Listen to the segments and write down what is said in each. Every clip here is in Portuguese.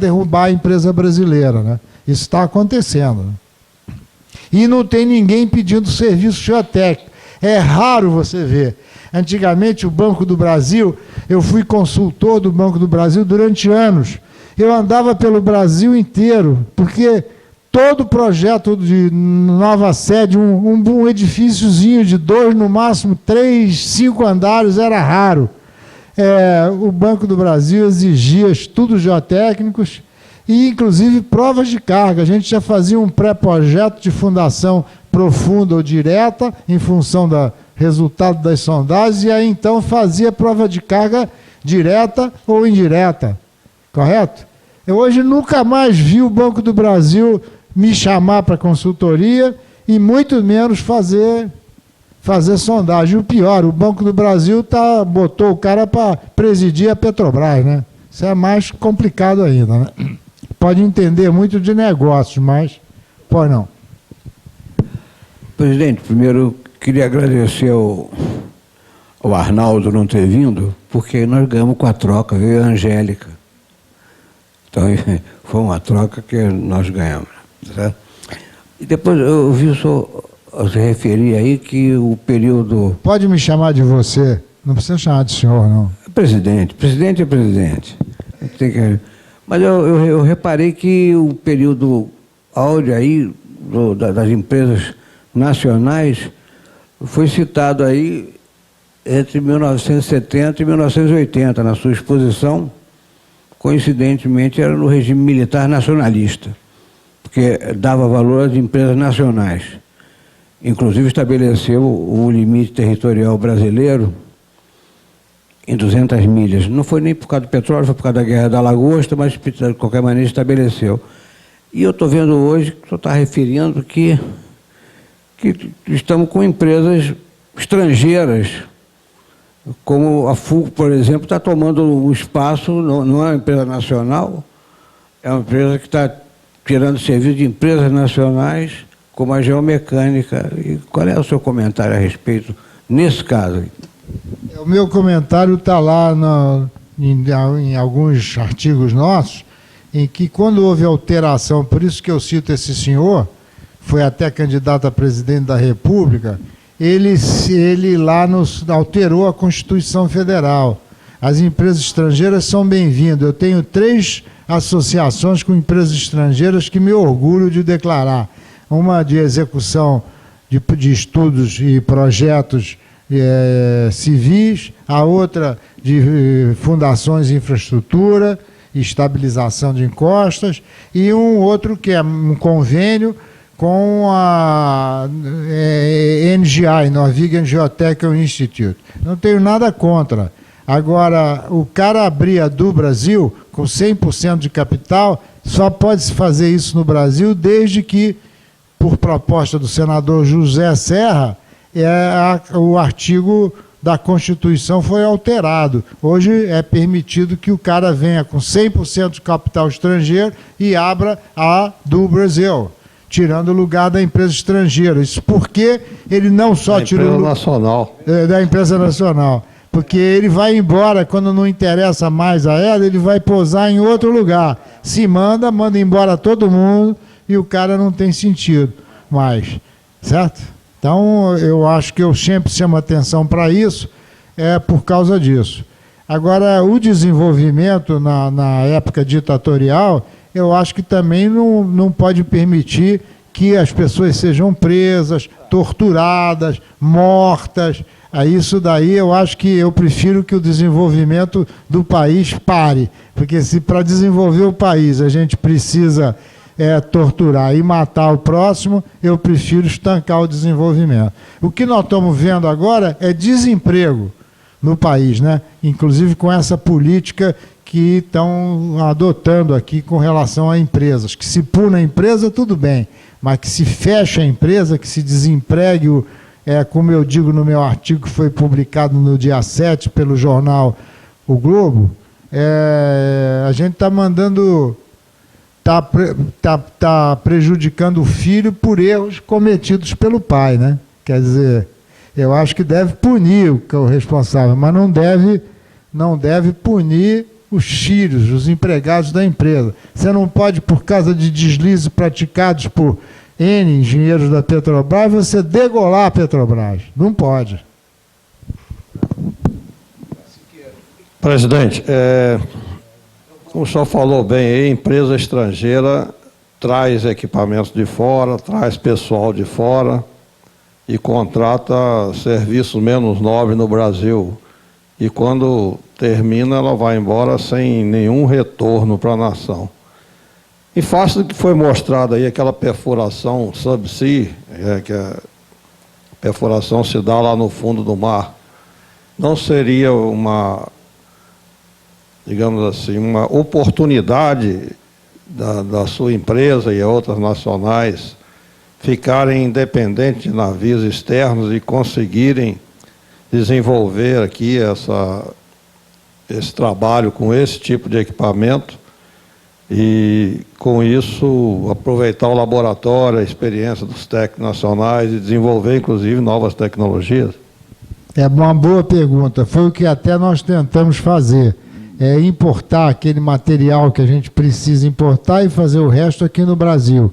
derrubar a empresa brasileira, né? Isso está acontecendo, né? E não tem ninguém pedindo serviço geotécnico. É raro você ver. Antigamente, o Banco do Brasil, eu fui consultor do Banco do Brasil durante anos. Eu andava pelo Brasil inteiro, porque todo projeto de nova sede, um edifíciozinho de 2, no máximo 3, 5 andares, era raro. O Banco do Brasil exigia estudos geotécnicos e, inclusive, provas de carga. A gente já fazia um pré-projeto de fundação profunda ou direta, em função do resultado das sondagens, e aí, então, fazia prova de carga direta ou indireta. Correto? Eu hoje nunca mais vi o Banco do Brasil me chamar para consultoria e muito menos fazer sondagem. O pior, o Banco do Brasil botou o cara para presidir a Petrobras, né? Isso é mais complicado ainda, né? Pode entender muito de negócios, mas pode não. Presidente, primeiro queria agradecer ao Arnaldo não ter vindo, porque nós ganhamos com a troca, veio a Angélica. Então, foi uma troca que nós ganhamos. Certo? E depois eu vi o senhor se referir aí que o período... Pode me chamar de você, não precisa chamar de senhor, não. Presidente é presidente. Mas eu reparei que o período áureo aí das empresas nacionais foi citado aí entre 1970 e 1980, na sua exposição, coincidentemente era no regime militar nacionalista, porque dava valor às empresas nacionais. Inclusive estabeleceu o limite territorial brasileiro em 200 milhas. Não foi nem por causa do petróleo, foi por causa da Guerra da Lagosta, mas de qualquer maneira estabeleceu. E eu estou vendo hoje, que o senhor está referindo que estamos com empresas estrangeiras, como a FUC, por exemplo, está tomando o espaço, não é uma empresa nacional, é uma empresa que está tirando serviço de empresas nacionais, como a Geomecânica. E qual é o seu comentário a respeito nesse caso? O meu comentário está lá em alguns artigos nossos, em que quando houve alteração, por isso que eu cito esse senhor, foi até candidato a presidente da República, ele lá alterou a Constituição Federal. As empresas estrangeiras são bem-vindas. Eu tenho 3 associações com empresas estrangeiras que me orgulho de declarar. Uma de execução de estudos e projetos civis, a outra de fundações de infraestrutura, estabilização de encostas, e um outro que é um convênio com a NGI, Norwegian Geotechnical Institute. Não tenho nada contra. Agora, o cara abrir a do Brasil com 100% de capital, só pode se fazer isso no Brasil desde que, por proposta do senador José Serra, o artigo da Constituição foi alterado. Hoje é permitido que o cara venha com 100% de capital estrangeiro e abra a do Brasil, tirando o lugar da empresa estrangeira. Isso porque ele não só tirou... Da empresa nacional. Da empresa nacional. Porque ele vai embora, quando não interessa mais a ela, ele vai pousar em outro lugar. Se manda embora todo mundo e o cara não tem sentido mais. Certo? Então, eu acho que eu sempre chamo atenção para isso, por causa disso. Agora, o desenvolvimento na época ditatorial, eu acho que também não pode permitir que as pessoas sejam presas, torturadas, mortas. Isso daí eu acho que eu prefiro que o desenvolvimento do país pare, porque se para desenvolver o país a gente precisa torturar e matar o próximo, eu prefiro estancar o desenvolvimento. O que nós estamos vendo agora é desemprego no país, né? Inclusive com essa política que estão adotando aqui com relação a empresas. Que se puna a empresa, tudo bem, mas que se feche a empresa, que se desempregue, como eu digo no meu artigo que foi publicado no dia 7 pelo jornal O Globo, a gente está mandando... Está prejudicando o filho por erros cometidos pelo pai, né? Quer dizer, eu acho que deve punir o responsável, mas não deve punir os filhos, os empregados da empresa. Você não pode, por causa de deslizes praticados por N engenheiros da Petrobras, você degolar a Petrobras. Não pode. Presidente, como o senhor falou bem aí, empresa estrangeira traz equipamentos de fora, traz pessoal de fora e contrata serviços menos nobres no Brasil. E quando termina, ela vai embora sem nenhum retorno para a nação. E face do que foi mostrado aí, aquela perfuração subsea, que a perfuração se dá lá no fundo do mar, não seria uma, digamos assim, uma oportunidade da sua empresa e outras nacionais ficarem independentes de navios externos e conseguirem desenvolver aqui esse trabalho com esse tipo de equipamento e, com isso, aproveitar o laboratório, a experiência dos técnicos nacionais e desenvolver, inclusive, novas tecnologias? É uma boa pergunta. Foi o que até nós tentamos fazer. É importar aquele material que a gente precisa importar e fazer o resto aqui no Brasil.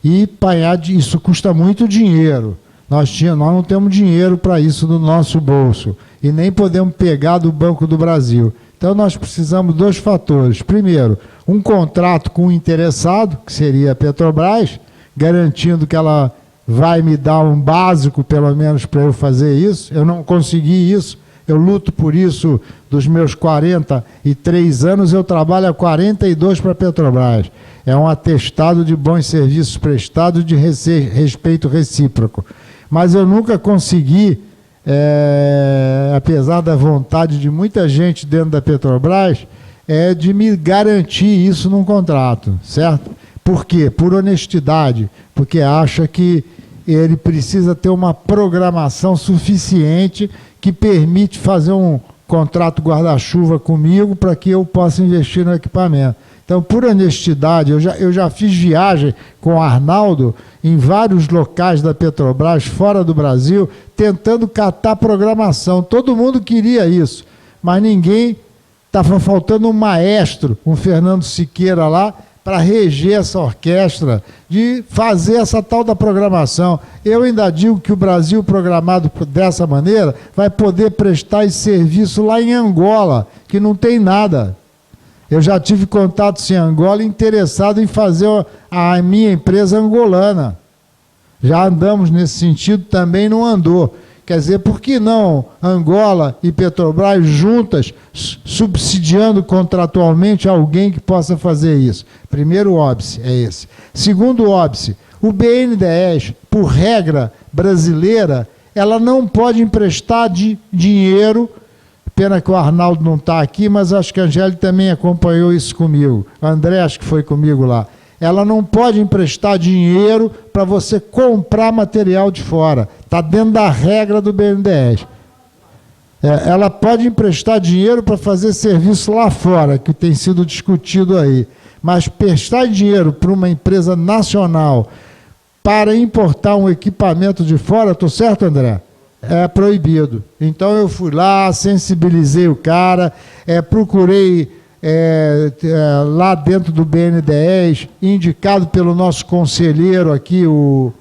E pagar, isso custa muito dinheiro. Nós não temos dinheiro para isso no nosso bolso. E nem podemos pegar do Banco do Brasil. Então nós precisamos de 2 fatores. Primeiro, um contrato com o interessado, que seria a Petrobras, garantindo que ela vai me dar um básico, pelo menos, para eu fazer isso. Eu não consegui isso. Eu luto por isso dos meus 43 anos, eu trabalho há 42 para a Petrobras. É um atestado de bons serviços prestados de respeito recíproco. Mas eu nunca consegui, apesar da vontade de muita gente dentro da Petrobras, de me garantir isso num contrato, certo? Por quê? Por honestidade, porque acha que ele precisa ter uma programação suficiente que permite fazer um contrato guarda-chuva comigo para que eu possa investir no equipamento. Então, por honestidade, eu já fiz viagem com o Arnaldo em vários locais da Petrobras, fora do Brasil, tentando catar programação. Todo mundo queria isso, mas ninguém, estava faltando um maestro, um Fernando Siqueira lá, para reger essa orquestra, de fazer essa tal da programação. Eu ainda digo que o Brasil, programado dessa maneira, vai poder prestar esse serviço lá em Angola, que não tem nada. Eu já tive contatos em Angola interessado em fazer a minha empresa angolana. Já andamos nesse sentido, também não andou. Quer dizer, por que não Angola e Petrobras juntas, subsidiando contratualmente alguém que possa fazer isso? Primeiro óbice é esse. Segundo óbice, o BNDES, por regra brasileira, ela não pode emprestar dinheiro. Pena que o Arnaldo não está aqui, mas acho que a Angélica também acompanhou isso comigo. O André acho que foi comigo lá. Ela não pode emprestar dinheiro para você comprar material de fora. Está dentro da regra do BNDES. Ela pode emprestar dinheiro para fazer serviço lá fora, que tem sido discutido aí. Mas prestar dinheiro para uma empresa nacional para importar um equipamento de fora, estou certo, André? É proibido. Então eu fui lá, sensibilizei o cara, procurei lá dentro do BNDES, indicado pelo nosso conselheiro aqui, o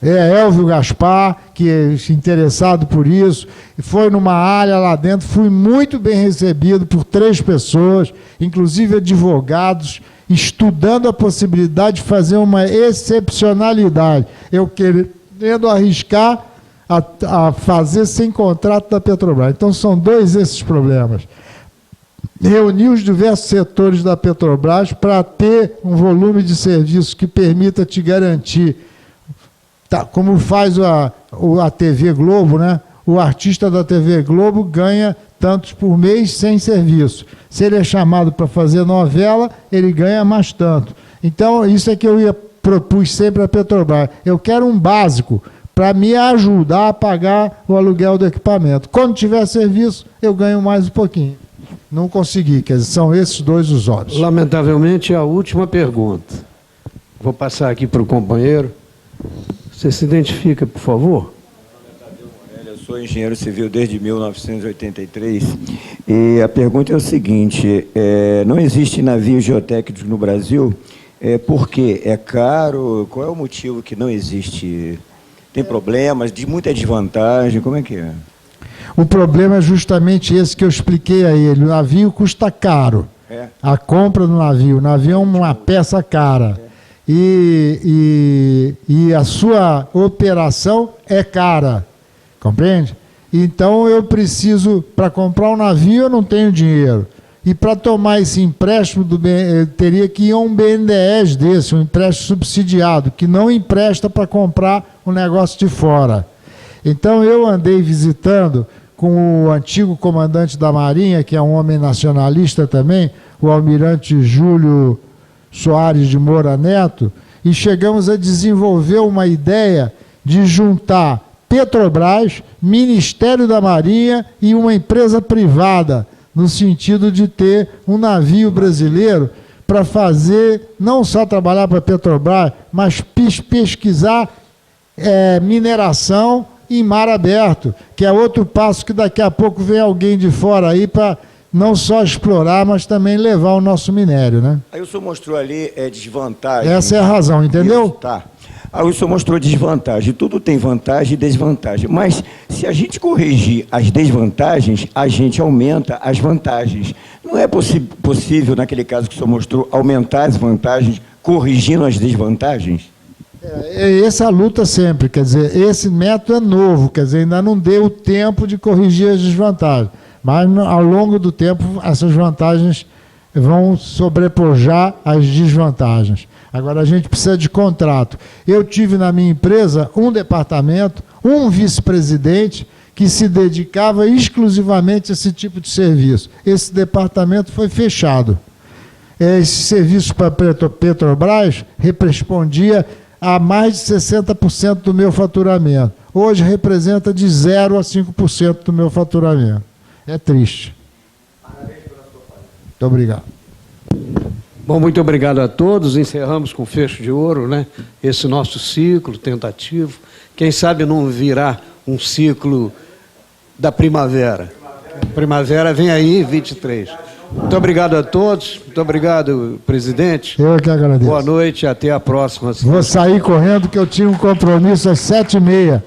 Elvio Gaspar, que é interessado por isso, e foi numa área lá dentro, fui muito bem recebido por 3 pessoas, inclusive advogados, estudando a possibilidade de fazer uma excepcionalidade. Eu querendo arriscar a fazer sem contrato da Petrobras. Então, são 2 esses problemas. Reunir os diversos setores da Petrobras para ter um volume de serviço que permita te garantir, como faz a TV Globo, né? O artista da TV Globo ganha tantos por mês sem serviço. Se ele é chamado para fazer novela, ele ganha mais tanto. Então, isso é que eu propus sempre à Petrobras. Eu quero um básico para me ajudar a pagar o aluguel do equipamento. Quando tiver serviço, eu ganho mais um pouquinho. Não consegui, quer dizer, são esses 2 os óbvios. Lamentavelmente, a última pergunta. Vou passar aqui para o companheiro. Você se identifica, por favor? sou engenheiro civil desde 1983 e a pergunta é o seguinte, não existe navio geotécnico no Brasil, por quê? É caro? Qual é o motivo que não existe? Tem problemas, de muita desvantagem, como é que é? O problema é justamente esse que eu expliquei a ele. O navio custa caro. A compra do navio. O navio é uma peça cara. E a sua operação é cara. Compreende? Então eu preciso, para comprar um navio, eu não tenho dinheiro. E para tomar esse empréstimo, eu teria que ir a um BNDES desse, um empréstimo subsidiado, que não empresta para comprar um negócio de fora. Então eu andei visitando com o antigo comandante da Marinha, que é um homem nacionalista também, o almirante Júlio Soares de Moura Neto, e chegamos a desenvolver uma ideia de juntar Petrobras, Ministério da Marinha e uma empresa privada, no sentido de ter um navio brasileiro para fazer, não só trabalhar para a Petrobras, mas pesquisar mineração em mar aberto, que é outro passo que daqui a pouco vem alguém de fora aí para não só explorar, mas também levar o nosso minério, né? Aí o senhor mostrou ali desvantagem. Essa é a razão, entendeu? Isso, tá. Aí o senhor mostrou desvantagem. Tudo tem vantagem e desvantagem. Mas se a gente corrigir as desvantagens, a gente aumenta as vantagens. Não é possível, naquele caso que o senhor mostrou, aumentar as vantagens corrigindo as desvantagens? Essa luta sempre, quer dizer, esse método é novo, quer dizer, ainda não deu tempo de corrigir as desvantagens. Mas ao longo do tempo essas vantagens vão sobrepujar as desvantagens. Agora a gente precisa de contrato. Eu tive na minha empresa um departamento, um vice-presidente que se dedicava exclusivamente a esse tipo de serviço. Esse departamento foi fechado. Esse serviço para a Petrobras respondia a mais de 60% do meu faturamento. Hoje representa de 0% a 5% do meu faturamento. É triste. Parabéns pela sua palestra. Muito obrigado. Bom, muito obrigado a todos. Encerramos com fecho de ouro, né? Esse nosso ciclo tentativo. Quem sabe não virá um ciclo da primavera. Primavera vem aí, 23. Muito obrigado a todos. Muito obrigado, presidente. Eu que agradeço. Boa noite e até a próxima. Vou sair correndo que eu tinha um compromisso às 7h30.